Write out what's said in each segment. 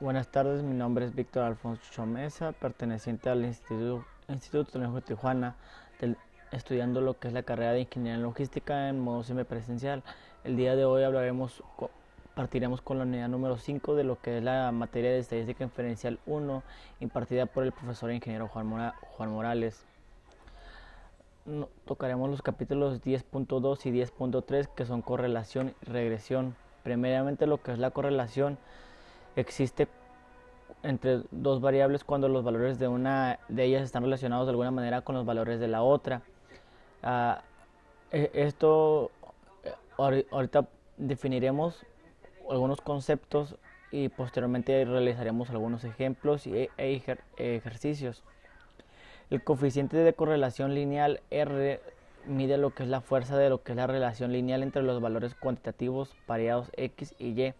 Buenas tardes, mi nombre es Víctor Alfonso Chomesa, perteneciente al Instituto Tecnológico de Tijuana, estudiando lo que es la carrera de Ingeniería en Logística en modo semipresencial. El día de hoy partiremos con la unidad número 5 de lo que es la materia de Estadística Inferencial 1, impartida por el profesor ingeniero Juan Morales. Tocaremos los capítulos 10.2 y 10.3, que son correlación y regresión. Primeramente, lo que es la correlación: existe entre dos variables cuando los valores de una de ellas están relacionados de alguna manera con los valores de la otra. Uh, esto ahorita definiremos algunos conceptos y posteriormente realizaremos algunos ejemplos y ejercicios. El coeficiente de correlación lineal R mide lo que es la fuerza de lo que es la relación lineal entre los valores cuantitativos pareados X y Y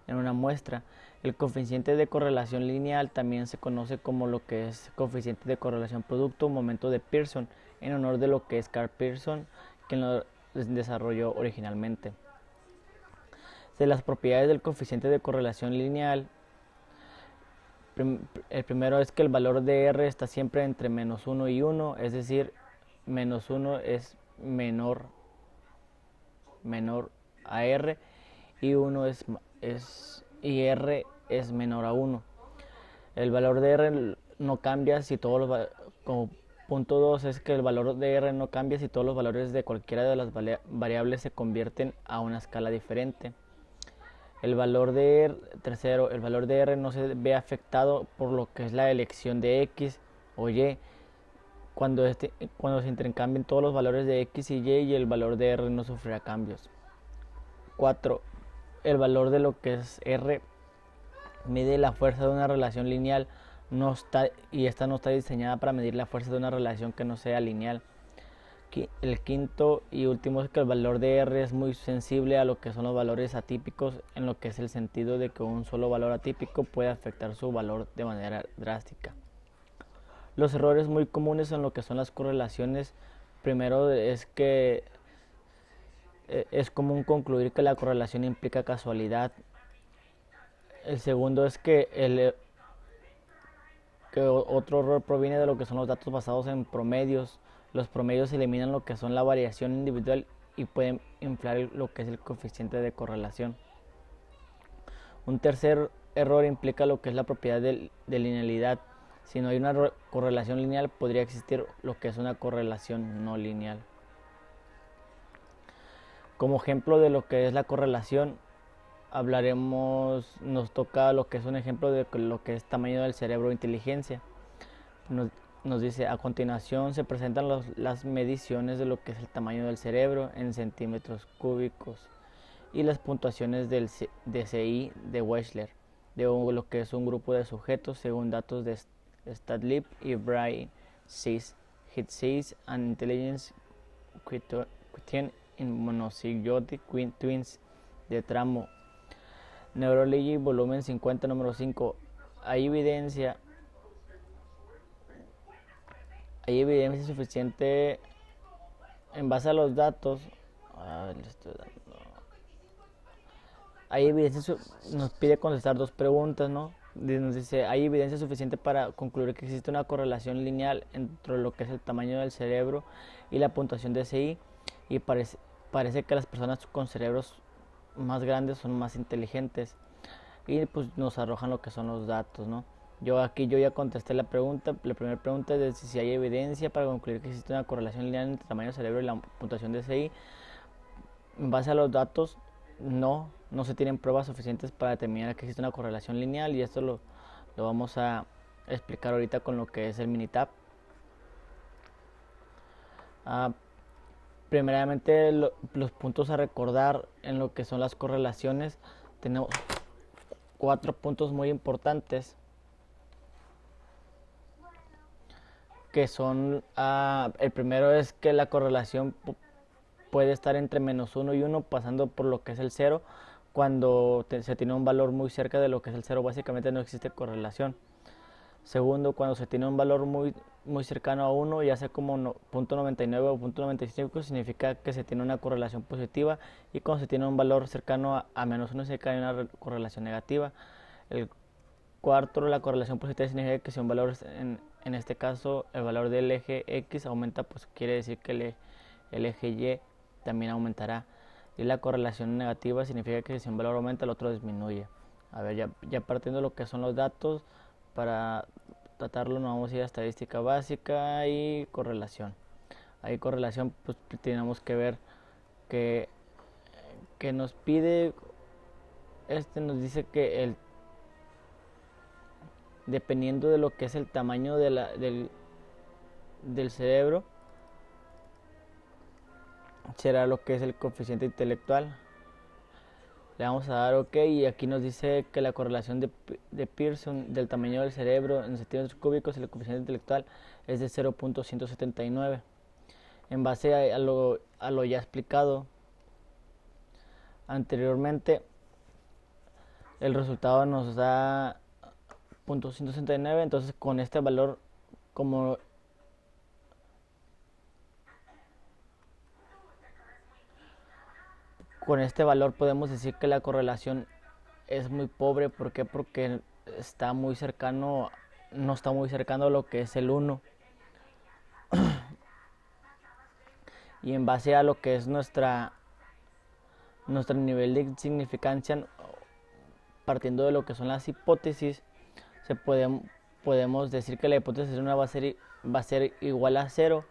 en una muestra. El coeficiente de correlación lineal también se conoce como lo que es coeficiente de correlación producto momento de Pearson, en honor de lo que es Carl Pearson, quien lo desarrolló originalmente. De las propiedades del coeficiente de correlación lineal, el primero es que el valor de R está siempre entre menos 1 y 1, es decir, menos 1 es menor a R y 1 y R es menor a 1. El valor de R no cambia si todos los como punto 2 es que el valor de R no cambia si todos los valores de cualquiera de las variables se convierten a una escala diferente. El valor de R, tercero, el valor de R no se ve afectado por lo que es la elección de X o Y cuando se intercambien todos los valores de X y el valor de R no sufrirá cambios. 4. El valor de lo que es R mide la fuerza de una relación lineal y esta no está diseñada para medir la fuerza de una relación que no sea lineal. El quinto y último es que el valor de R es muy sensible a lo que son los valores atípicos, en lo que es el sentido de que un solo valor atípico puede afectar su valor de manera drástica. Los errores muy comunes en lo que son las correlaciones: primero es que es común concluir que la correlación implica casualidad. El segundo es que otro error proviene de lo que son los datos basados en promedios. Los promedios eliminan lo que son la variación individual y pueden inflar lo que es el coeficiente de correlación. Un tercer error implica lo que es la propiedad de linealidad. Si no hay una correlación lineal, podría existir lo que es una correlación no lineal. Como ejemplo de lo que es la correlación, nos toca lo que es un ejemplo de lo que es tamaño del cerebro e inteligencia. Nos dice: a continuación se presentan las mediciones de lo que es el tamaño del cerebro en centímetros cúbicos y las puntuaciones del DCI de Wechsler de lo que es un grupo de sujetos según datos de StatLib y Brain 6 Hit 6 and Intelligence Quotient in Monozygotic Twins de tramo Neurology volumen 50 número 5. Hay evidencia suficiente en base a los datos. Hay evidencia, nos pide contestar dos preguntas, ¿no? Nos dice: hay evidencia suficiente para concluir que existe una correlación lineal entre lo que es el tamaño del cerebro y la puntuación de SI, y parece que las personas con cerebros más grandes son más inteligentes, y pues nos arrojan lo que son los datos, ¿no? Yo ya contesté la pregunta. La primera pregunta es si hay evidencia para concluir que existe una correlación lineal entre el tamaño del cerebro y la puntuación de SI. En base a los datos, no se tienen pruebas suficientes para determinar que existe una correlación lineal, y esto lo vamos a explicar ahorita con lo que es el Minitab. Primeramente, los puntos a recordar en lo que son las correlaciones: tenemos 4 puntos muy importantes, que son, el primero es que la correlación puede estar entre menos 1 y 1, pasando por lo que es el 0. Cuando se tiene un valor muy cerca de lo que es el 0, básicamente no existe correlación. Segundo, cuando se tiene un valor muy cercano a 1, ya sea como .99 o .95, significa que se tiene una correlación positiva, y cuando se tiene un valor cercano a menos 1, significa que hay una correlación negativa. El Cuarto, la correlación positiva significa que si un valor, en este caso, el valor del eje X aumenta, pues quiere decir que el eje Y también aumentará. Y la correlación negativa significa que si un valor aumenta, el otro disminuye. A ver, ya partiendo de lo que son los datos, para tratarlo nos vamos a ir a estadística básica y correlación. Ahí correlación, pues tenemos que ver que, nos pide, nos dice que dependiendo de lo que es el tamaño del cerebro, será lo que es el coeficiente intelectual. Le vamos a dar OK y aquí nos dice que la correlación de Pearson del tamaño del cerebro en centímetros cúbicos y el coeficiente intelectual es de 0.179. En base a lo ya explicado anteriormente, el resultado nos da 0.169, entonces con este valor, como con este valor podemos decir que la correlación es muy pobre. ¿Por qué? Porque está muy cercano, no está muy cercano a lo que es el 1. Y en base a lo que es nuestro nivel de significancia, partiendo de lo que son las hipótesis, podemos decir que la hipótesis 1 va a ser igual a 0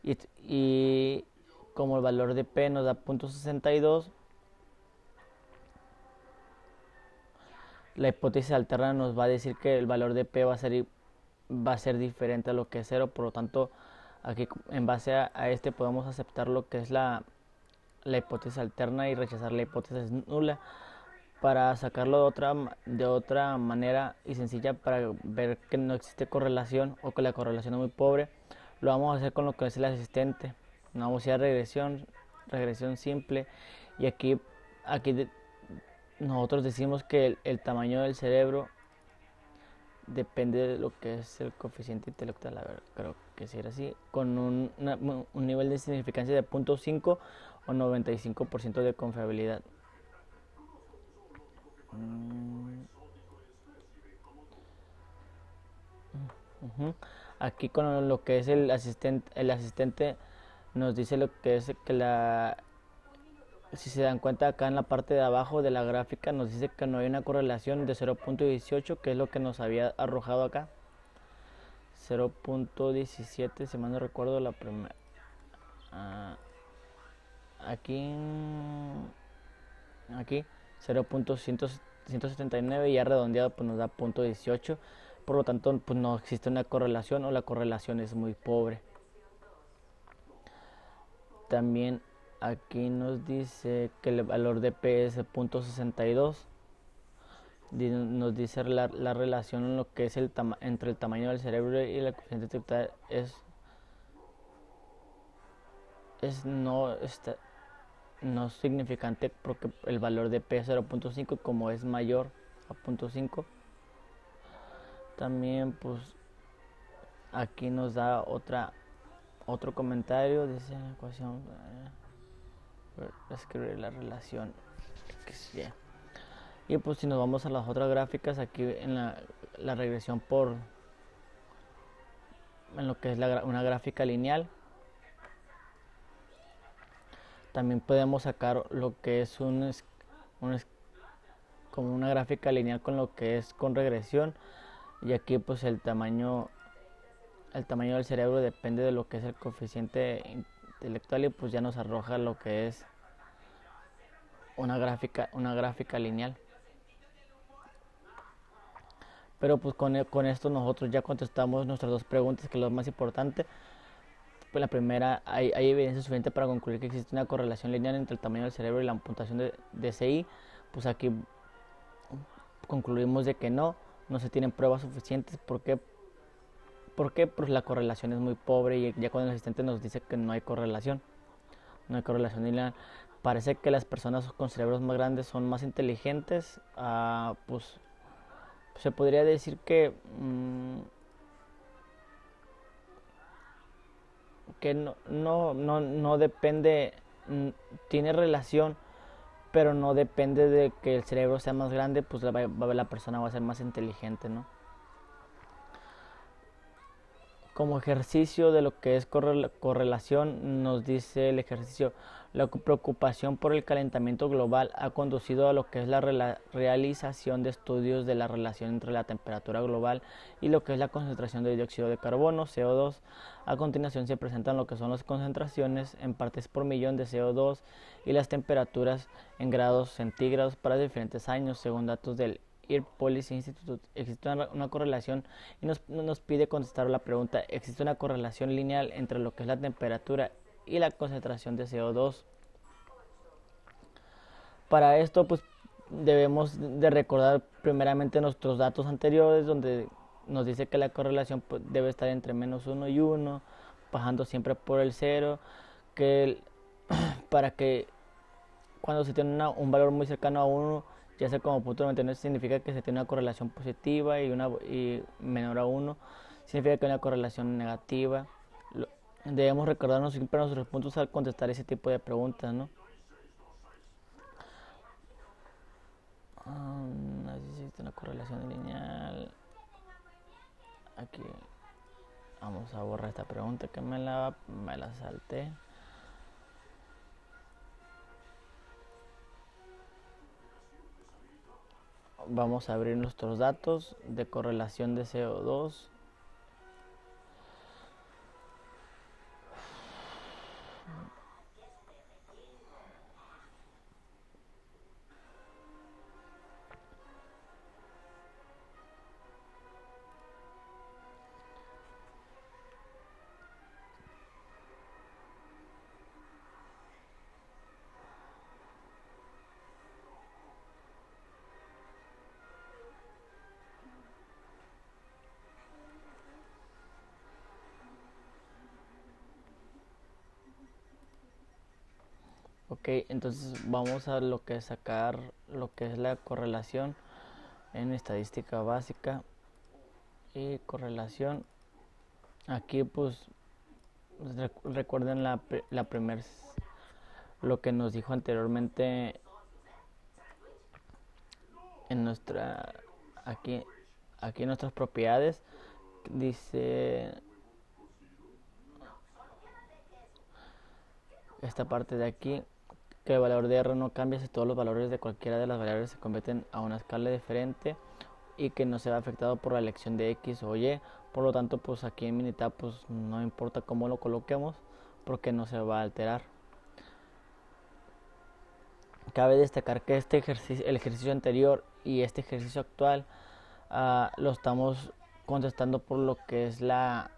y como el valor de P nos da 0.62, la hipótesis alterna nos va a decir que el valor de P va a ser diferente a lo que es 0. Por lo tanto, aquí en base a este podemos aceptar lo que es la hipótesis alterna y rechazar la hipótesis nula. Para sacarlo de otra manera y sencilla, para ver que no existe correlación o que la correlación es muy pobre, lo vamos a hacer con lo que es el asistente. Nos vamos a ir a regresión simple, y aquí nosotros decimos que el tamaño del cerebro depende de lo que es el coeficiente intelectual. A ver, creo que si era así, con un nivel de significancia de 0.5 o 95% de confiabilidad. Aquí con lo que es el asistente nos dice lo que es que si se dan cuenta, acá en la parte de abajo de la gráfica nos dice que no hay una correlación de 0.18, que es lo que nos había arrojado acá. 0.17, si mal no recuerdo, la primera. Aquí 0.179, y ya redondeado pues nos da 0.18. Por lo tanto, pues no existe una correlación, o la correlación es muy pobre. También aquí nos dice que el valor de P es 0.62. Nos dice la relación en lo que es entre el tamaño del cerebro y la coeficiente intelectual no significante, porque el valor de P es 0.5, como es mayor a 0.5. También pues aquí nos da otro comentario, dice la ecuación, escribir la relación XY. Y pues si nos vamos a las otras gráficas, aquí en la regresión en lo que es una gráfica lineal, también podemos sacar lo que es como una gráfica lineal con lo que es con regresión. Y aquí pues el tamaño del cerebro depende de lo que es el coeficiente intelectual, y pues ya nos arroja lo que es una gráfica lineal. Pero pues con esto nosotros ya contestamos nuestras dos preguntas, que es lo más importante. Pues la primera, hay evidencia suficiente para concluir que existe una correlación lineal entre el tamaño del cerebro y la puntuación de DCI. Pues aquí concluimos de que no se tienen pruebas suficientes. ¿Por qué? Porque pues la correlación es muy pobre, y ya cuando el asistente nos dice que no hay correlación lineal. Parece que las personas con cerebros más grandes son más inteligentes. Pues se podría decir que no depende, tiene relación, pero no depende de que el cerebro sea más grande, pues la persona va a ser más inteligente, ¿no? Como ejercicio de lo que es correlación, nos dice el ejercicio, la preocupación por el calentamiento global ha conducido a lo que es la realización de estudios de la relación entre la temperatura global y lo que es la concentración de dióxido de carbono, CO2. A continuación se presentan lo que son las concentraciones en partes por millón de CO2 y las temperaturas en grados centígrados para diferentes años, según datos del Air Policy Institute. Existe una correlación y nos pide contestar la pregunta: ¿existe una correlación lineal entre lo que es la temperatura y la concentración de CO2? Para esto, pues debemos de recordar primeramente nuestros datos anteriores, donde nos dice que la correlación pues, debe estar entre -1 y 1, bajando siempre por el 0, que para que cuando se tiene un valor muy cercano a 1, ya sea como punto 99, significa que se tiene una correlación positiva, y menor a 1 significa que hay una correlación negativa. Debemos recordarnos siempre nuestros puntos al contestar ese tipo de preguntas, ¿no? Existe una correlación lineal. Aquí vamos a borrar esta pregunta que me la salté. Vamos a abrir nuestros datos de correlación de CO2. Ok, entonces vamos a lo que es sacar lo que es la correlación en estadística básica y correlación. Aquí pues recuerden la primer, lo que nos dijo anteriormente en nuestra, aquí en nuestras propiedades, dice esta parte de aquí, que el valor de R no cambia si todos los valores de cualquiera de las variables se convierten a una escala diferente y que no se va afectado por la elección de X o Y. Por lo tanto, pues aquí en Minitab pues no importa cómo lo coloquemos porque no se va a alterar. Cabe destacar que el ejercicio anterior y este ejercicio actual lo estamos contestando por lo que es la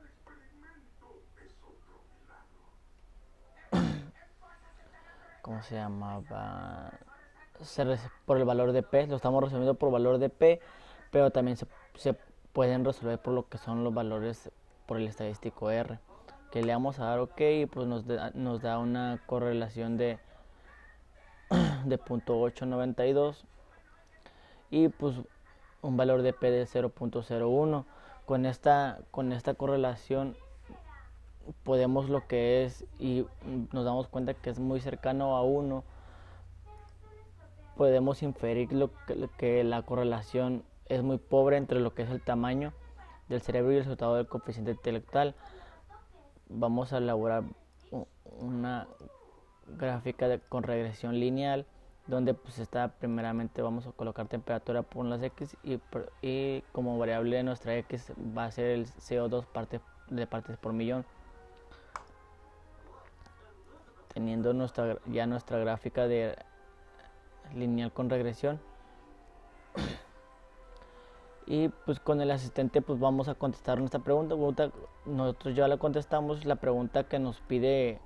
¿cómo se llamaba? Por el valor de P, lo estamos resolviendo por valor de P, pero también se pueden resolver por lo que son los valores por el estadístico R, que le vamos a dar OK y pues nos da una correlación de 0.892 y pues un valor de P de 0.01. Con esta correlación podemos lo que es, y nos damos cuenta que es muy cercano a 1, podemos inferir que la correlación es muy pobre entre lo que es el tamaño del cerebro y el resultado del coeficiente intelectual. Vamos a elaborar una gráfica con regresión lineal, donde pues está primeramente vamos a colocar temperatura por las X y como variable de nuestra X va a ser el CO2 de partes por millón. Teniendo ya nuestra gráfica de lineal con regresión, y pues con el asistente pues vamos a contestar nuestra pregunta. Nosotros ya la contestamos. La pregunta que nos pide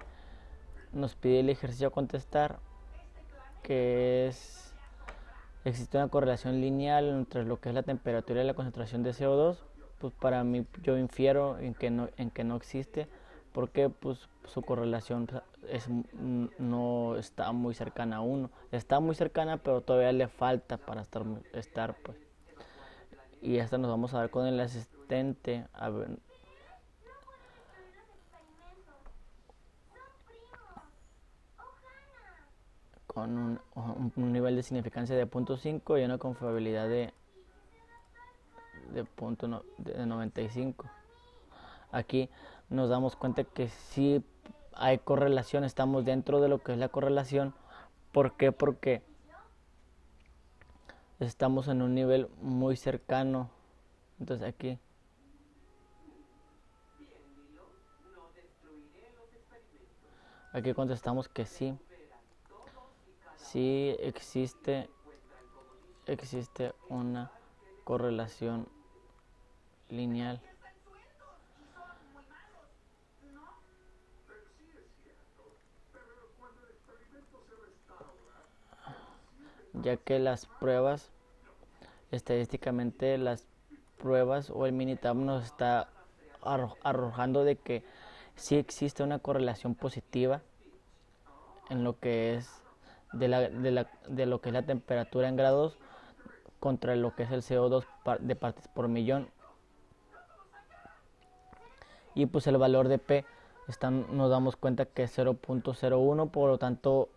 el ejercicio a contestar, que es: ¿existe una correlación lineal entre lo que es la temperatura y la concentración de CO2? Pues para mí, yo infiero en que no existe, porque pues su correlación no está muy cercana a 1. Está muy cercana, pero todavía le falta para estar pues. Y esta nos vamos a dar con el asistente. A ver, con un nivel de significancia de 0.5 y una confiabilidad de 95. Aquí nos damos cuenta que sí hay correlación, estamos dentro de lo que es la correlación. ¿Por qué? Porque estamos en un nivel muy cercano. Entonces aquí contestamos que sí. Sí existe una correlación lineal, ya que las pruebas, estadísticamente las pruebas o el Minitab nos está arrojando de que sí existe una correlación positiva en lo que es de lo que es la temperatura en grados contra lo que es el CO2 de partes por millón. Y pues el valor de P nos damos cuenta que es 0.01, por lo tanto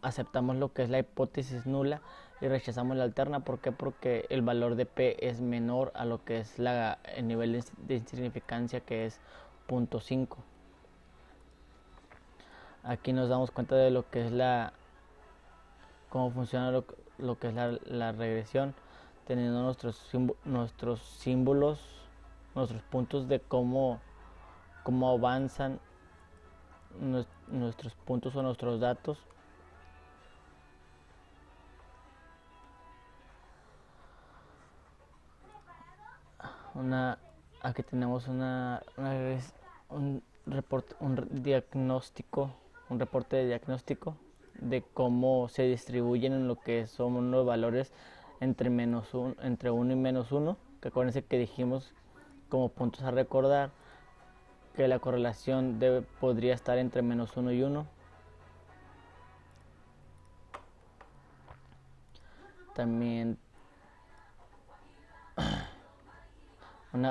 aceptamos lo que es la hipótesis nula y rechazamos la alterna. ¿Por qué? Porque el valor de P es menor a lo que es el nivel de insignificancia, que es 0.5. Aquí nos damos cuenta de lo que es cómo funciona lo que es la regresión, teniendo nuestros símbolos, nuestros puntos de cómo avanzan nuestros puntos o nuestros datos. Aquí tenemos un reporte de diagnóstico de cómo se distribuyen en lo que son los valores entre 1 y -1, que acuérdense que dijimos como puntos a recordar que la correlación podría estar entre -1 y 1. También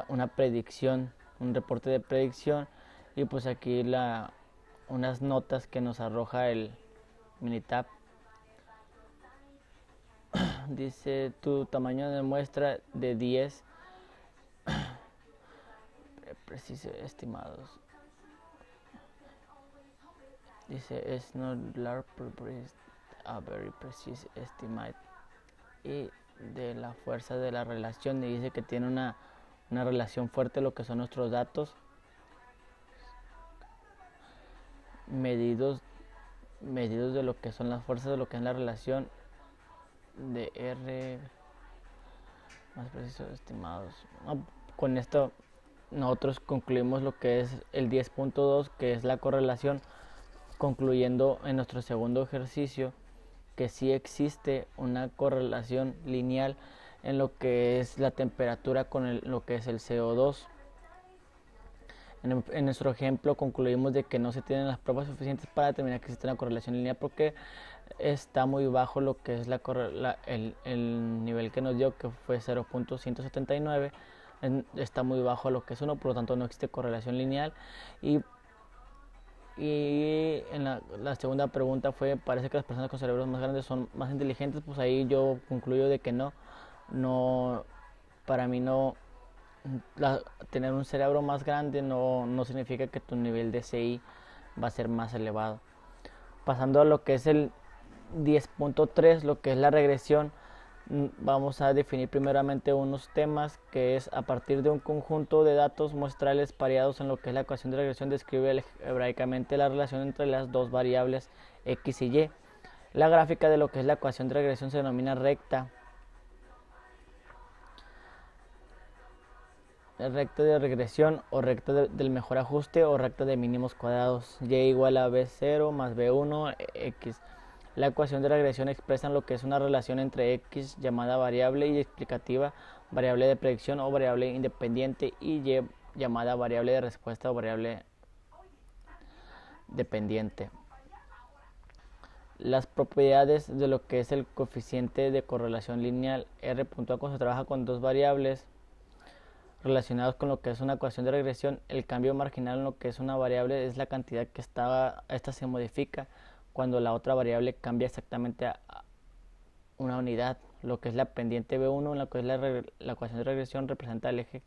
una predicción, un reporte de predicción, y pues aquí unas notas que nos arroja el Minitab. Dice tu tamaño de muestra de 10 precisos estimados. Dice es not large a very precise estimate, y de la fuerza de la relación, y dice que tiene una relación fuerte lo que son nuestros datos medidos de lo que son las fuerzas de lo que es la relación de R más precisos estimados. Con esto nosotros concluimos lo que es el 10.2, que es la correlación, concluyendo en nuestro segundo ejercicio que sí existe una correlación lineal en lo que es la temperatura con lo que es el CO2. En nuestro ejemplo concluimos de que no se tienen las pruebas suficientes para determinar que existe una correlación lineal, porque está muy bajo lo que es el nivel que nos dio, que fue 0.179. Está muy bajo lo que es 1, por lo tanto no existe correlación lineal. Y en la segunda pregunta parece que las personas con cerebros más grandes son más inteligentes. Pues ahí yo concluyo de que no, para mí no, tener un cerebro más grande no significa que tu nivel de CI va a ser más elevado. Pasando a lo que es el 10.3, lo que es la regresión, vamos a definir primeramente unos temas, que es a partir de un conjunto de datos muestrales pareados en lo que es la ecuación de regresión, describe algebraicamente la relación entre las dos variables x y y. La gráfica de lo que es la ecuación de regresión se denomina recta de regresión, o recta del mejor ajuste, o recta de mínimos cuadrados. Y igual a b0 más b1 x. La ecuación de regresión expresa lo que es una relación entre x, llamada variable y explicativa, variable de predicción o variable independiente, y y, llamada variable de respuesta o variable dependiente. Las propiedades de lo que es el coeficiente de correlación lineal R.A, cuando se trabaja con dos variables, relacionados con lo que es una ecuación de regresión, el cambio marginal en lo que es una variable es la cantidad que esta se modifica cuando la otra variable cambia exactamente a una unidad. Lo que es la pendiente B1 en lo que es la ecuación de regresión representa el eje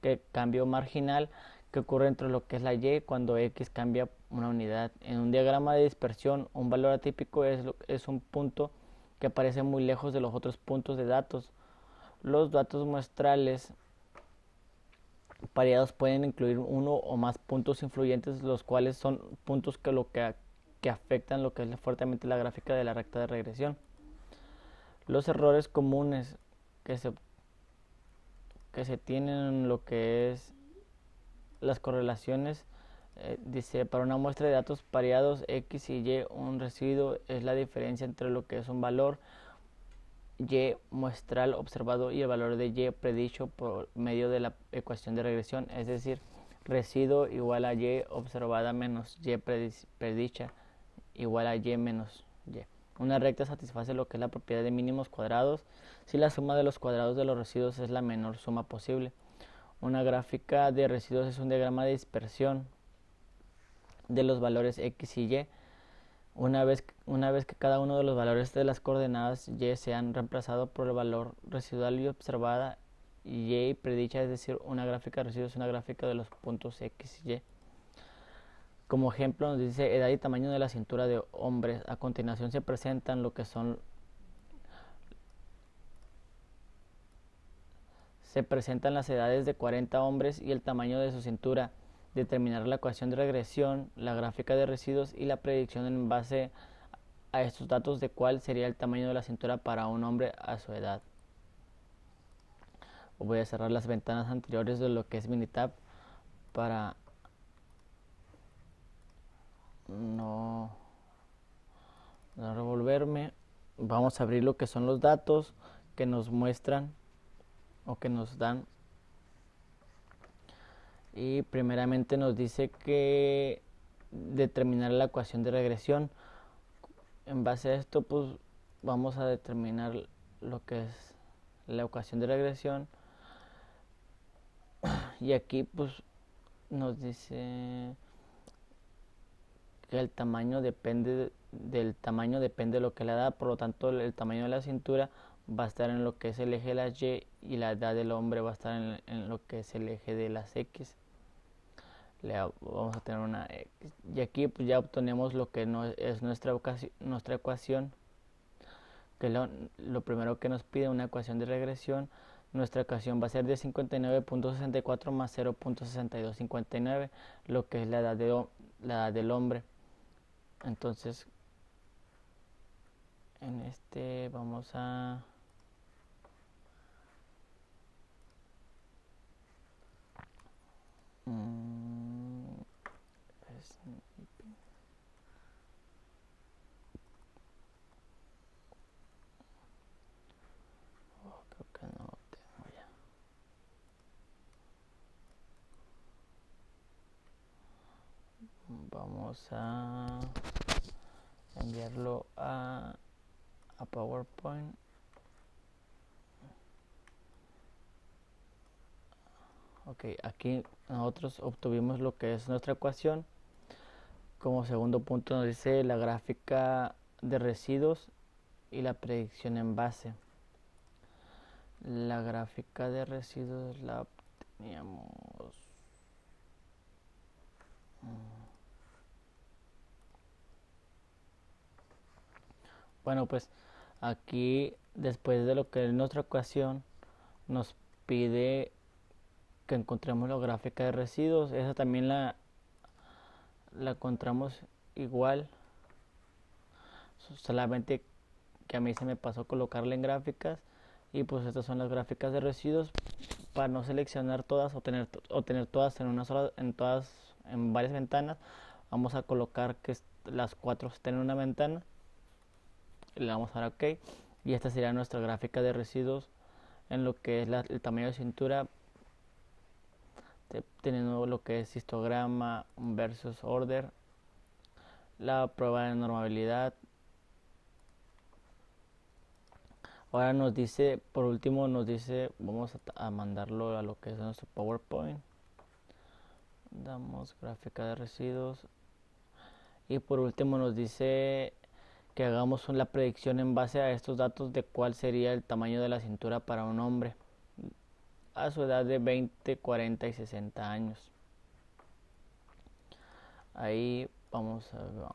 que cambio marginal que ocurre entre lo que es la y cuando x cambia una unidad. En un diagrama de dispersión, un valor atípico es un punto que aparece muy lejos de los otros puntos de datos. Los datos muestrales pareados pueden incluir uno o más puntos influyentes, los cuales son puntos que afectan lo que es fuertemente la gráfica de la recta de regresión. Los errores comunes que se tienen en lo que es las correlaciones, dice, para una muestra de datos pareados x y y, un residuo es la diferencia entre lo que es un valor y muestral observado y el valor de y predicho por medio de la ecuación de regresión, es decir, residuo igual a y observada menos y predicha igual a y menos y. Una recta satisface lo que es la propiedad de mínimos cuadrados si la suma de los cuadrados de los residuos es la menor suma posible. Una gráfica de residuos es un diagrama de dispersión de los valores x y y. Una vez que cada uno de los valores de las coordenadas y se han reemplazado por el valor residual y observada y predicha, es decir, una gráfica de residuos es una gráfica de los puntos x y y. Como ejemplo nos dice edad y tamaño de la cintura de hombres. A continuación se presentan lo que son se presentan las edades de 40 hombres y el tamaño de su cintura. Determinar la ecuación de regresión, la gráfica de residuos y la predicción en base a estos datos de cuál sería el tamaño de la cintura para un hombre a su edad. Voy a cerrar las ventanas anteriores de lo que es Minitab para no revolverme. Vamos a abrir lo que son los datos que nos muestran o que nos dan, y primeramente nos dice que determinar la ecuación de regresión. En base a esto, pues vamos a determinar lo que es la ecuación de regresión, y aquí pues nos dice que el tamaño depende de lo que le da, por lo tanto el tamaño de la cintura va a estar en lo que es el eje de las y la edad del hombre va a estar en lo que es el eje de las x. Vamos a tener una x, y aquí pues ya obtenemos lo que no es nuestra ecuación, que lo primero que nos pide una ecuación de regresión. Nuestra ecuación va a ser de 59.64 más 0.6259, lo que es la edad del hombre. Entonces en este vamos a creo que no lo tengo ya. Vamos a enviarlo a PowerPoint. Ok, aquí nosotros obtuvimos lo que es nuestra ecuación. Como segundo punto nos dice la gráfica de residuos y la predicción en base. La gráfica de residuos la teníamos. Bueno, pues aquí después de lo que es nuestra ecuación nos pide que encontremos la gráfica de residuos. Esa también la encontramos igual, solamente que a mí se me pasó colocarla en gráficas, y pues estas son las gráficas de residuos. Para no seleccionar todas o tener todas en una sola, en varias ventanas, vamos a colocar que las 4 estén en una ventana y le vamos a dar OK, y esta sería nuestra gráfica de residuos en lo que es el tamaño de cintura, teniendo lo que es histograma versus order, la prueba de normabilidad. Ahora nos dice, por último nos dice, vamos a mandarlo a lo que es nuestro PowerPoint. Damos gráfica de residuos. Y por último nos dice que hagamos la predicción en base a estos datos de cuál sería el tamaño de la cintura para un hombre a su edad de 20, 40 y 60 años. Ahí vamos a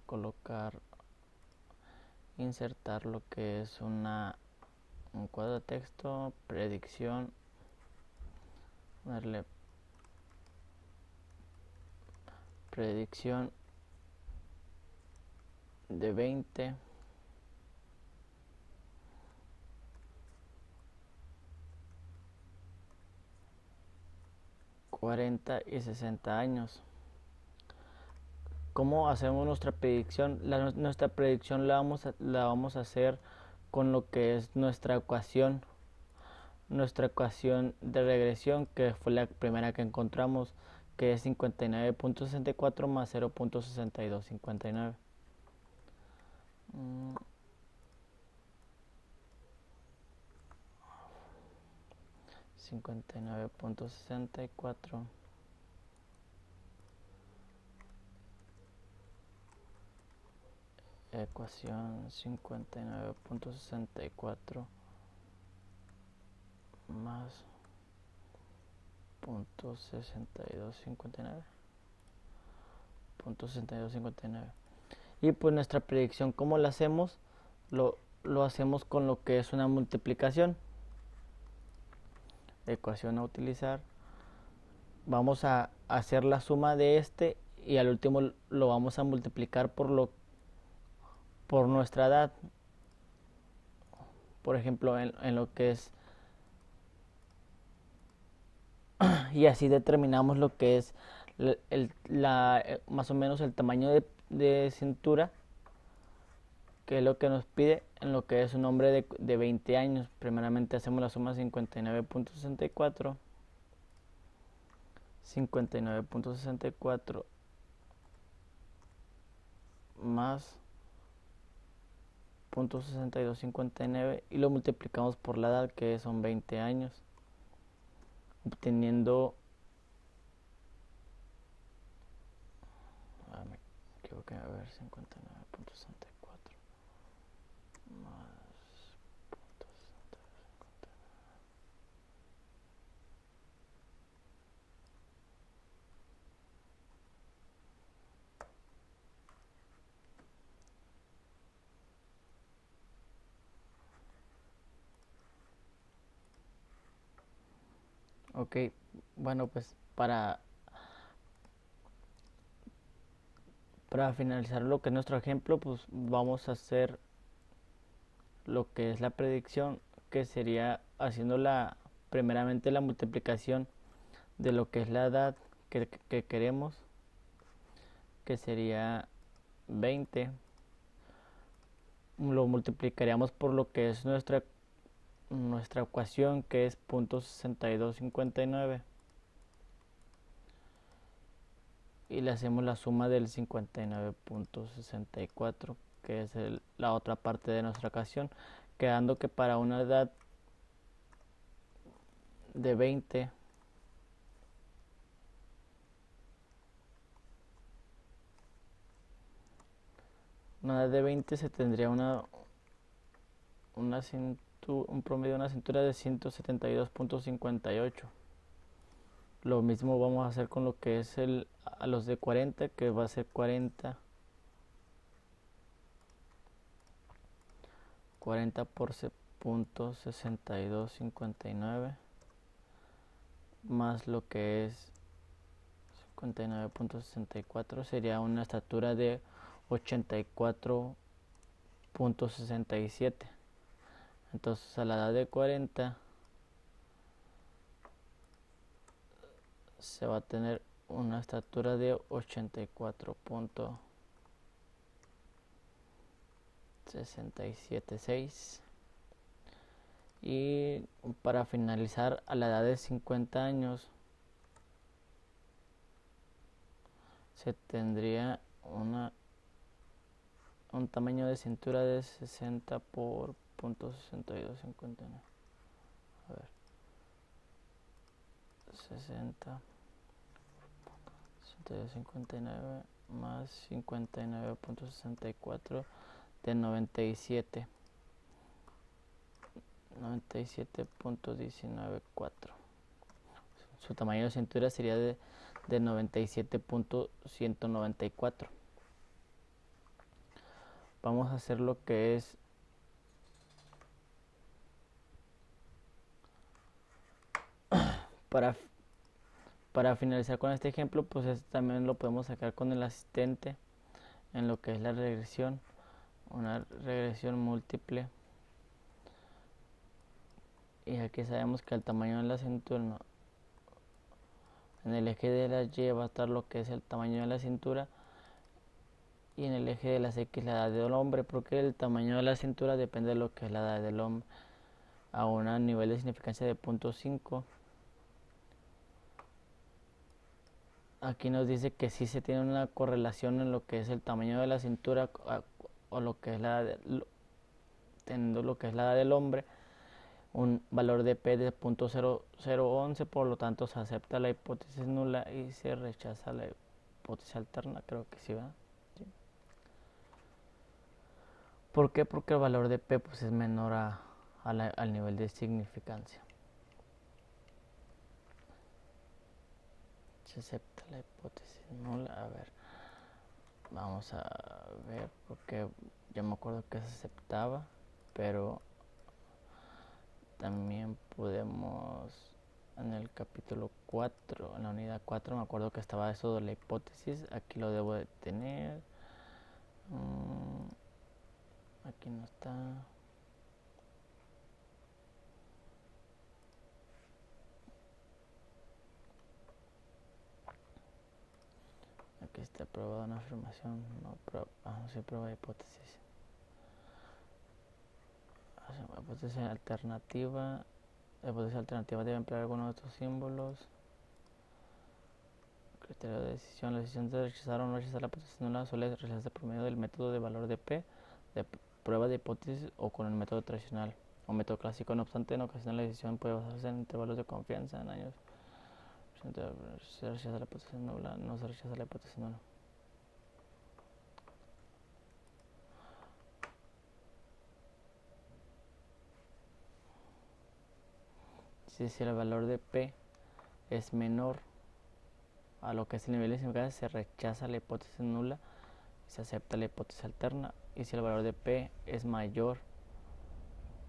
colocar, insertar lo que es un cuadro de texto, predicción, darle predicción de 20, 40 y 60 años. ¿Cómo hacemos nuestra predicción? Nuestra predicción la vamos a hacer con lo que es nuestra ecuación de regresión, que fue la primera que encontramos, que es 59.64 más 0.6259. 59.64 ecuación 59.64 más .6259 y pues nuestra predicción, ¿cómo la hacemos? Lo hacemos con lo que es una multiplicación. Ecuación a utilizar, vamos a hacer la suma de este y al último lo vamos a multiplicar por nuestra edad. Por ejemplo, en lo que es y así determinamos lo que es más o menos el tamaño de cintura, que es lo que nos pide en lo que es un hombre de 20 años. Primeramente hacemos la suma 59.64 más .6259 y lo multiplicamos por la edad, que son 20 años, obteniendo me equivoqué, a ver, 59.64 más ok, bueno, pues para finalizar lo que es nuestro ejemplo, pues vamos a hacer lo que es la predicción, que sería haciendo primeramente la multiplicación de lo que es la edad que queremos, que sería 20. Lo multiplicaríamos por lo que es nuestra ecuación, que es .6259, y le hacemos la suma del 59.64, que es la otra parte de nuestra ecuación, quedando que para una edad de 20 se tendría un promedio de una cintura de 172.58. Lo mismo vamos a hacer con lo que es a los de 40, que va a ser 40 por .6259 más lo que es 59.64, sería una estatura de 84.67. Entonces a la edad de 40 se va a tener una estatura de 84.676. Y para finalizar, a la edad de 50 años se tendría una un tamaño de cintura de 60 por .6259. A ver, 60 6259 más 59.64 de 97.194. Su tamaño de cintura sería de 97.194. Vamos a hacer lo que es para finalizar con este ejemplo, pues también lo podemos sacar con el asistente en lo que es la regresión, una regresión múltiple. Y aquí sabemos que el tamaño de la cintura, en el eje de la Y va a estar lo que es el tamaño de la cintura, y en el eje de las X la edad del hombre, porque el tamaño de la cintura depende de lo que es la edad del hombre. A un nivel de significancia de 0.5. Aquí nos dice que sí se tiene una correlación en lo que es el tamaño de la cintura o lo que es teniendo lo que es la edad del hombre, un valor de P de 0.0011, por lo tanto se acepta la hipótesis nula y se rechaza la hipótesis alterna, creo que sí, ¿verdad? Sí. ¿Por qué? Porque el valor de P pues es menor al nivel de significancia. Se acepta la hipótesis nula. A ver, vamos a ver, porque yo me acuerdo que se aceptaba, pero también podemos, en el capítulo 4, en la unidad 4, me acuerdo que estaba eso de la hipótesis. Aquí lo debo de tener. Aquí no está. Aquí está probada una afirmación. No, sí, prueba de hipótesis. Hipótesis alternativa. La hipótesis alternativa debe emplear algunos de estos símbolos. Criterio de decisión. La decisión de rechazar o no rechazar la hipótesis nula suele realizarse por medio del método de valor de P, de prueba de hipótesis, o con el método tradicional o método clásico. No obstante, en ocasiones la decisión puede basarse en intervalos de confianza en años. Se rechaza la hipótesis nula, no se rechaza la hipótesis nula. Si el valor de P es menor a lo que es el nivel de significancia, se rechaza la hipótesis nula y se acepta la hipótesis alterna. Y si el valor de P es mayor,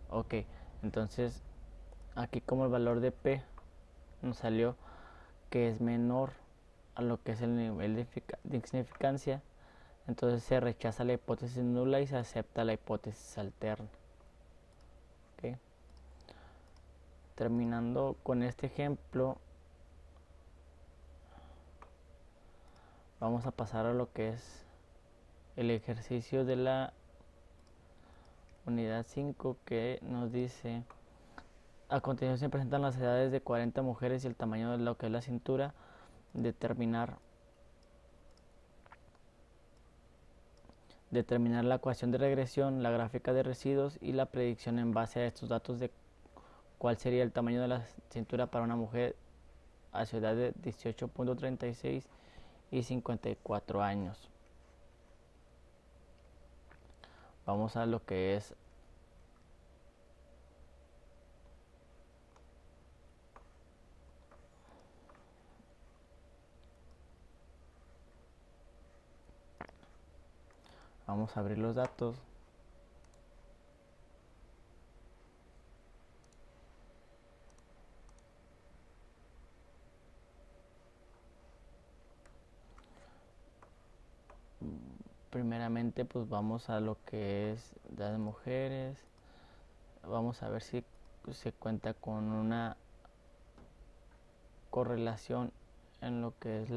ok, entonces aquí como el valor de P nos salió que es menor a lo que es el nivel de significancia, entonces se rechaza la hipótesis nula y se acepta la hipótesis alterna. Okay. Terminando con este ejemplo, vamos a pasar a lo que es el ejercicio de la unidad 5, que nos dice: a continuación se presentan las edades de 40 mujeres y el tamaño de lo que es la cintura. Determinar la ecuación de regresión, la gráfica de residuos y la predicción en base a estos datos de cuál sería el tamaño de la cintura para una mujer a su edad de 18.36 y 54 años. Vamos a lo que es vamos a abrir los datos. Primeramente pues vamos a lo que es edad de mujeres. Vamos a ver si se cuenta con una correlación en lo que es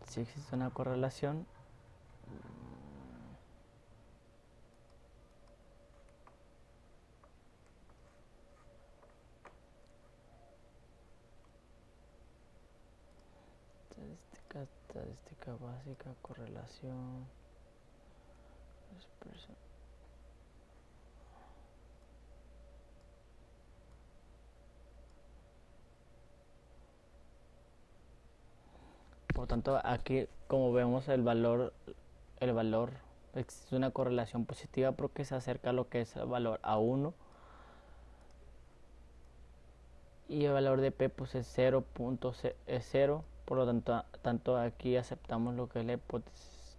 si existe una correlación. Estadísticas Física básica, correlación, expresión. Por tanto, aquí como vemos el valor existe una correlación positiva porque se acerca a lo que es el valor A1 y el valor de P pues es 0.0, por lo tanto aquí aceptamos lo que es la hipótesis,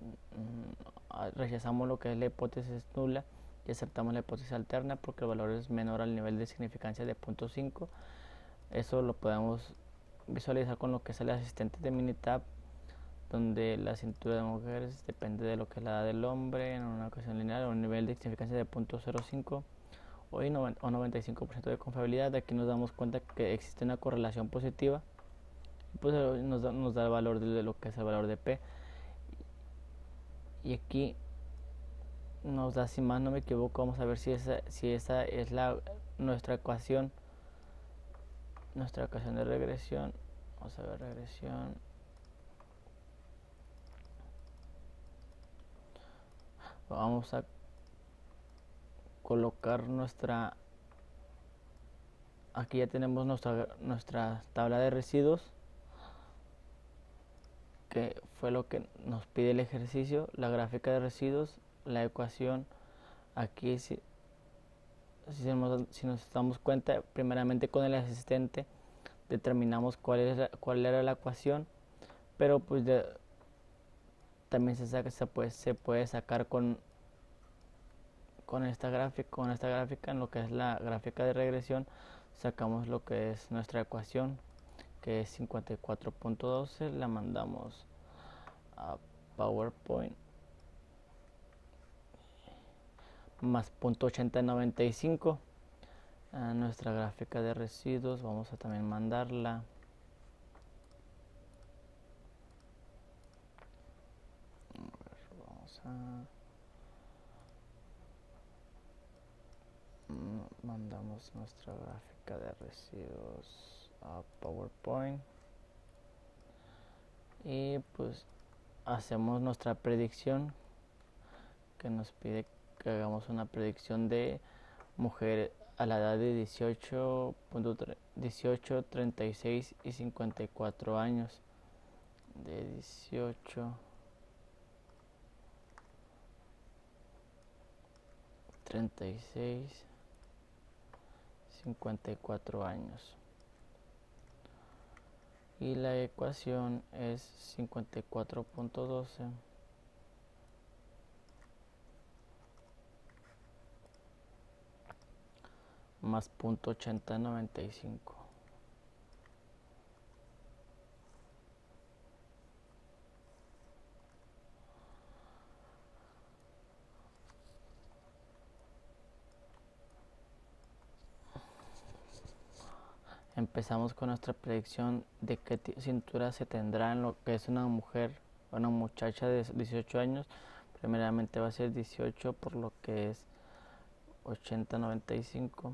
rechazamos lo que es la hipótesis nula y aceptamos la hipótesis alterna porque el valor es menor al nivel de significancia de 0.5. Eso lo podemos visualizar con lo que es el asistente de Minitab, donde la cintura de mujeres depende de lo que es la edad del hombre en una ecuación lineal o un nivel de significancia de 0.05 o 95% de confiabilidad. Aquí nos damos cuenta que existe una correlación positiva y pues nos da el valor de lo que es el valor de P, y aquí nos da, si más no me equivoco, vamos a ver si esa es nuestra ecuación de regresión. Vamos a ver regresión. Vamos a colocar aquí ya tenemos nuestra tabla de residuos, que fue lo que nos pide el ejercicio, la gráfica de residuos, la ecuación. Aquí si nos damos cuenta, primeramente con el asistente determinamos cuál era la ecuación, pero pues también se puede sacar con esta gráfica, en lo que es la gráfica de regresión, sacamos lo que es nuestra ecuación, que es 54.12, la mandamos a PowerPoint, más 0.8095 a nuestra gráfica de residuos. Vamos a también mandarla. Vamos a mandamos nuestra gráfica de residuos a PowerPoint y pues hacemos nuestra predicción, que nos pide que hagamos una predicción de mujer a la edad de 18, 36 y 54 años. De 18, 36, 54 años. Y la ecuación es 54.12 más 0.8095. Empezamos con nuestra predicción de qué cintura se tendrá en lo que es una mujer, una muchacha de 18 años. Primeramente va a ser 18, por lo que es 80.95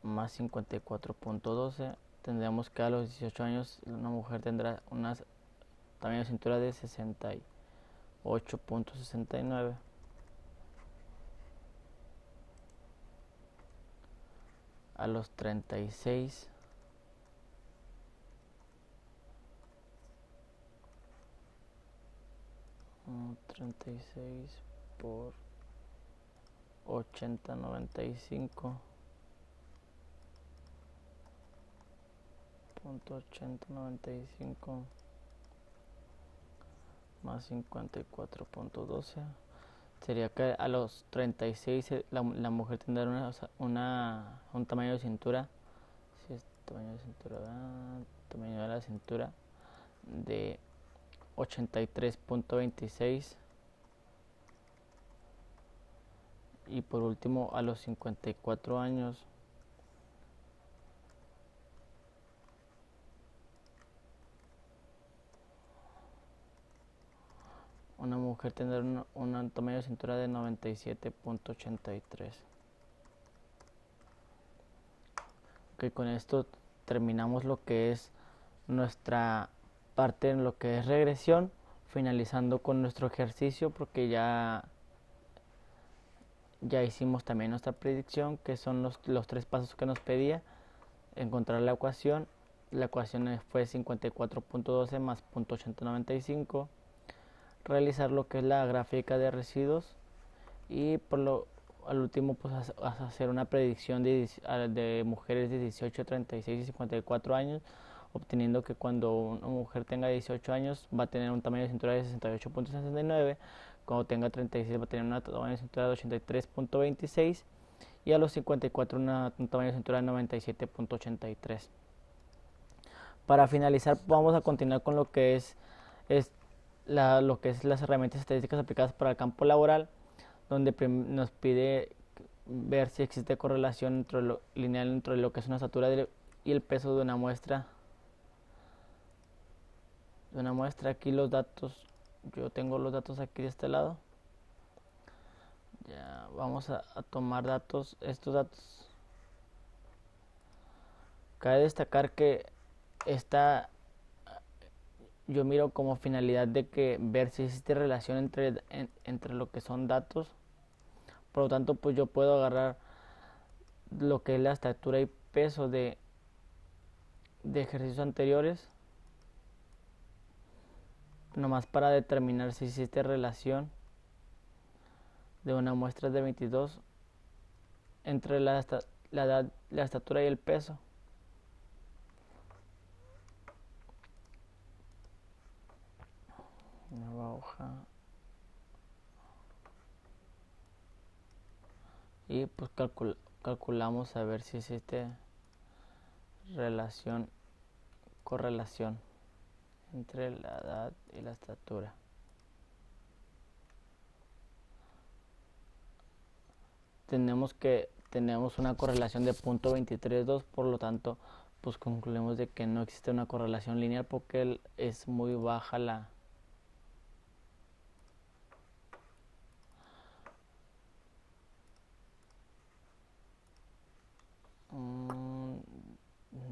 más 54.12. Tendríamos que a los 18 años una mujer tendrá una tamaño de cintura de 68.69. A los 36 por 80.95 .8095 más 54.12 sería que a los 36 la mujer tendrá un tamaño de cintura, si es tamaño de la cintura de 83.26. Y por último, a los 54 años una mujer tendrá un tamaño de cintura de 97.83. Ok, con esto terminamos lo que es nuestra parte en lo que es regresión, finalizando con nuestro ejercicio porque ya hicimos también nuestra predicción, que son los tres pasos que nos pedía. Encontrar la ecuación fue 54.12 más 0.895, realizar lo que es la gráfica de residuos y al último pues hacer una predicción de mujeres de 18, 36 y 54 años, obteniendo que cuando una mujer tenga 18 años va a tener un tamaño de cintura de 68.69, cuando tenga 36 va a tener un tamaño de cintura de 83.26 y a los 54 un tamaño de cintura de 97.83. Para finalizar vamos a continuar con lo que es lo que es las herramientas estadísticas aplicadas para el campo laboral, donde nos pide ver si existe correlación lineal entre lo que es una estatura y el peso de una muestra. Aquí los datos, yo tengo los datos aquí de este lado. Ya vamos a tomar estos datos. Cabe destacar que yo miro como finalidad de que ver si existe relación entre lo que son datos. Por lo tanto, pues yo puedo agarrar lo que es la estatura y peso de ejercicios anteriores, nomás para determinar si existe relación de una muestra de 22 entre la edad, la estatura y el peso. Nueva hoja. Y pues calculamos a ver si existe correlación entre la edad y la estatura. Tenemos una correlación de 0.232, por lo tanto pues concluimos de que no existe una correlación lineal porque es muy baja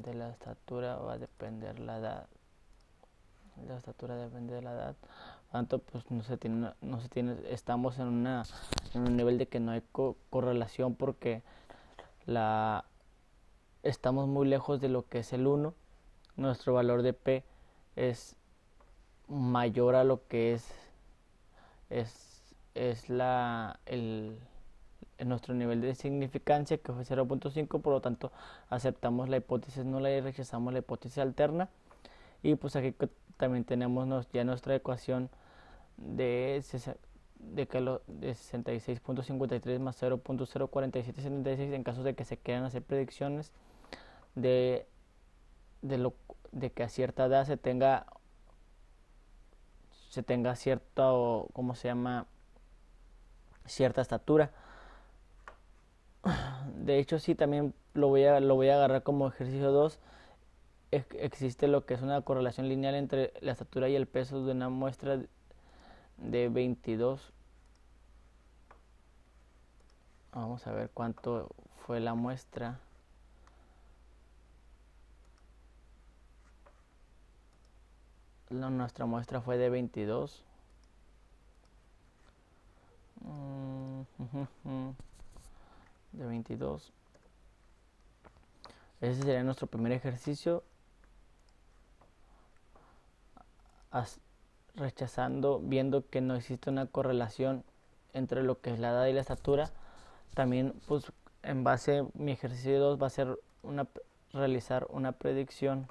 de la estatura va a depender la edad. La estatura depende de la edad. Tanto pues estamos en un nivel de que no hay correlación porque estamos muy lejos de lo que es el 1. Nuestro valor de P es mayor a lo que es nuestro nivel de significancia, que fue 0.5, por lo tanto aceptamos la hipótesis nula y rechazamos la hipótesis alterna. Y pues aquí también tenemos ya nuestra ecuación de 66.53 más 0.04776 en caso de que se quieran hacer predicciones de, de que a cierta edad se tenga cierta, o ¿cómo se llama?, cierta estatura. De hecho sí, también lo voy a agarrar como ejercicio 2. Existe lo que es una correlación lineal entre la estatura y el peso de una muestra de 22. Vamos a ver cuánto fue la muestra. Nuestra muestra fue de 22. De 22. Ese sería nuestro primer ejercicio. Viendo que no existe una correlación entre lo que es la edad y la estatura, también pues en base mi ejercicio 2 va a ser realizar una predicción.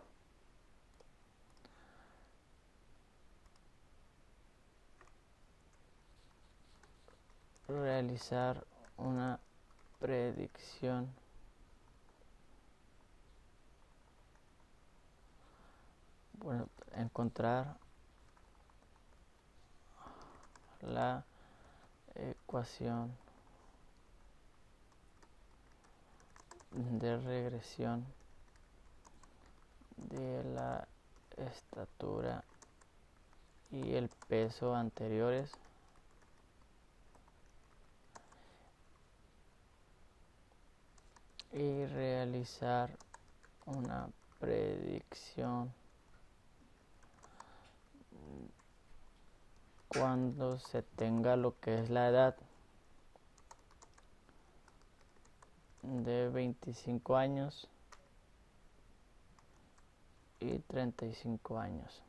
Bueno, encontrar la ecuación de regresión de la estatura y el peso anteriores y realizar una predicción cuando se tenga lo que es la edad de 25 años y 35 años.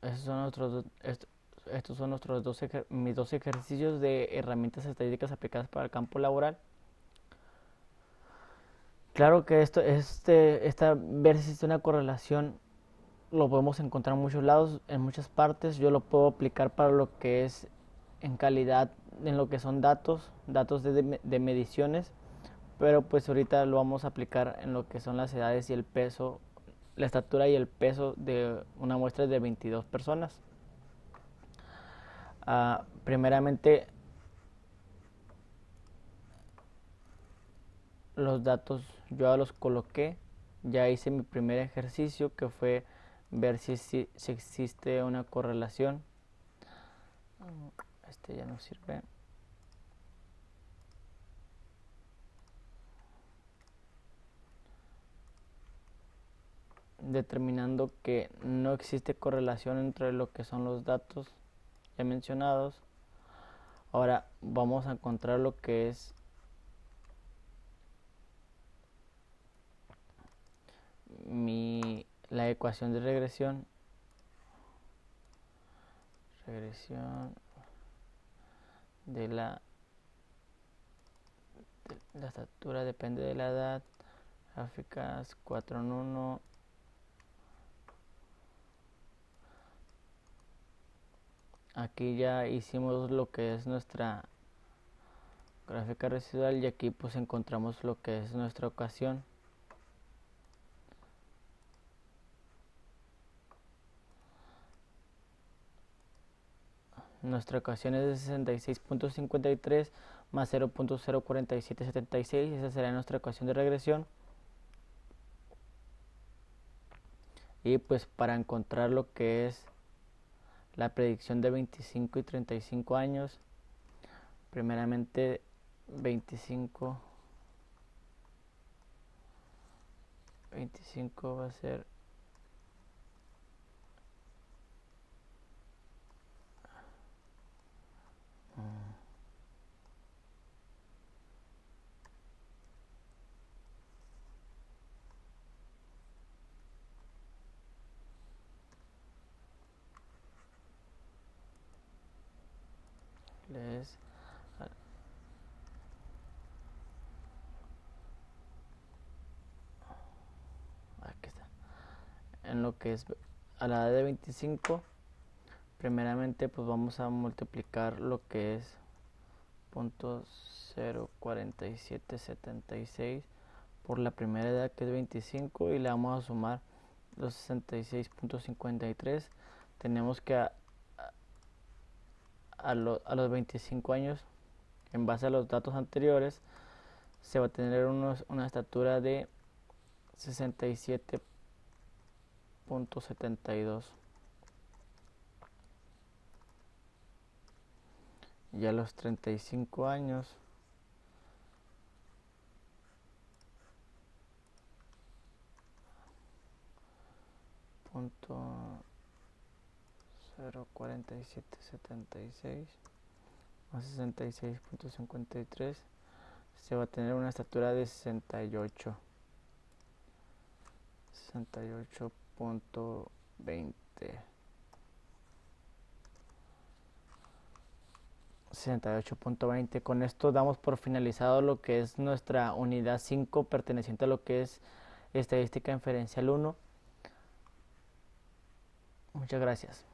Estos son mis dos ejercicios de herramientas estadísticas aplicadas para el campo laboral. Claro que ver si existe una correlación lo podemos encontrar en muchos lados, en muchas partes. Yo lo puedo aplicar para lo que es en calidad, en lo que son datos de mediciones, pero pues ahorita lo vamos a aplicar en lo que son las edades y el peso, la estatura y el peso de una muestra de 22 personas. Primeramente, los datos yo ya los coloqué, ya hice mi primer ejercicio que fue ver si existe una correlación. Este ya no sirve. Determinando que no existe correlación entre lo que son los datos ya mencionados. Ahora vamos a encontrar lo que es la ecuación de regresión de la estatura depende de la edad, gráficas 4 en 1. Aquí ya hicimos lo que es nuestra gráfica residual y aquí pues encontramos lo que es nuestra ecuación. Nuestra ecuación es de 66.53 más 0.04776. Esa será nuestra ecuación de regresión. Y pues para encontrar lo que es la predicción de 25 y 35 años, primeramente 25 va a ser aquí está. En lo que es a la edad de 25, primeramente pues vamos a multiplicar lo que es .04776 por la primera edad, que es 25, y le vamos a sumar los 66.53. Tenemos que a los 25 años, en base a los datos anteriores, se va a tener una estatura de 67.72. Y a los 35 años .04776 más 66.53 se va a tener una estatura de 68.20. 68.20. Con esto damos por finalizado lo que es nuestra unidad 5 perteneciente a lo que es estadística inferencial 1. Muchas gracias.